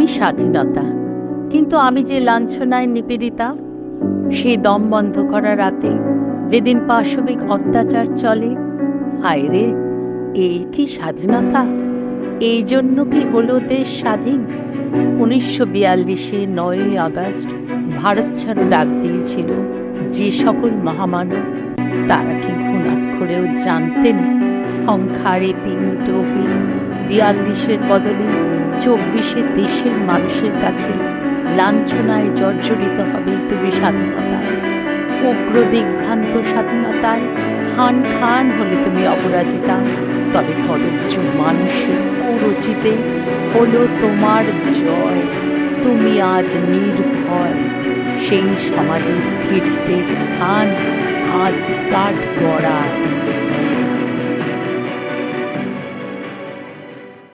আমি স্বাধীনতা, কিন্তু আমি যে লাঞ্ছনায় নিপীড়িতা। সেই দম বন্ধ করা রাতে, যেদিন পাশবিক অত্যাচার চলে। হায় রে, এই কি স্বাধীনতা? এই জন্য কি হলো দেশ স্বাধীন? 1942-এ 9ই আগস্ট ভারত ছাড়ো ডাক দিয়েছিল যে সকল মহামানব, তারা কি ঘুণাক্ষরেও জানতেন সংখ্যার এপিঠ-ওপিঠ 42-এর বদলে 24 দেশের মানুষের কাছে লাঞ্ছনায় জর্জরিত হবে তুমি স্বাধীনতায়। উগ্র দিগ্ভ্রান্ত স্বাধীনতায় খান খান হলে তুমি অপরাজিতা। তবে কদর্য মানুষের কুরুচিতে হলো তোমার জয়। তুমি আজ নির্ভয়। সেই সমাজের কীর্তির স্থান আজ কাঠগড়ায়।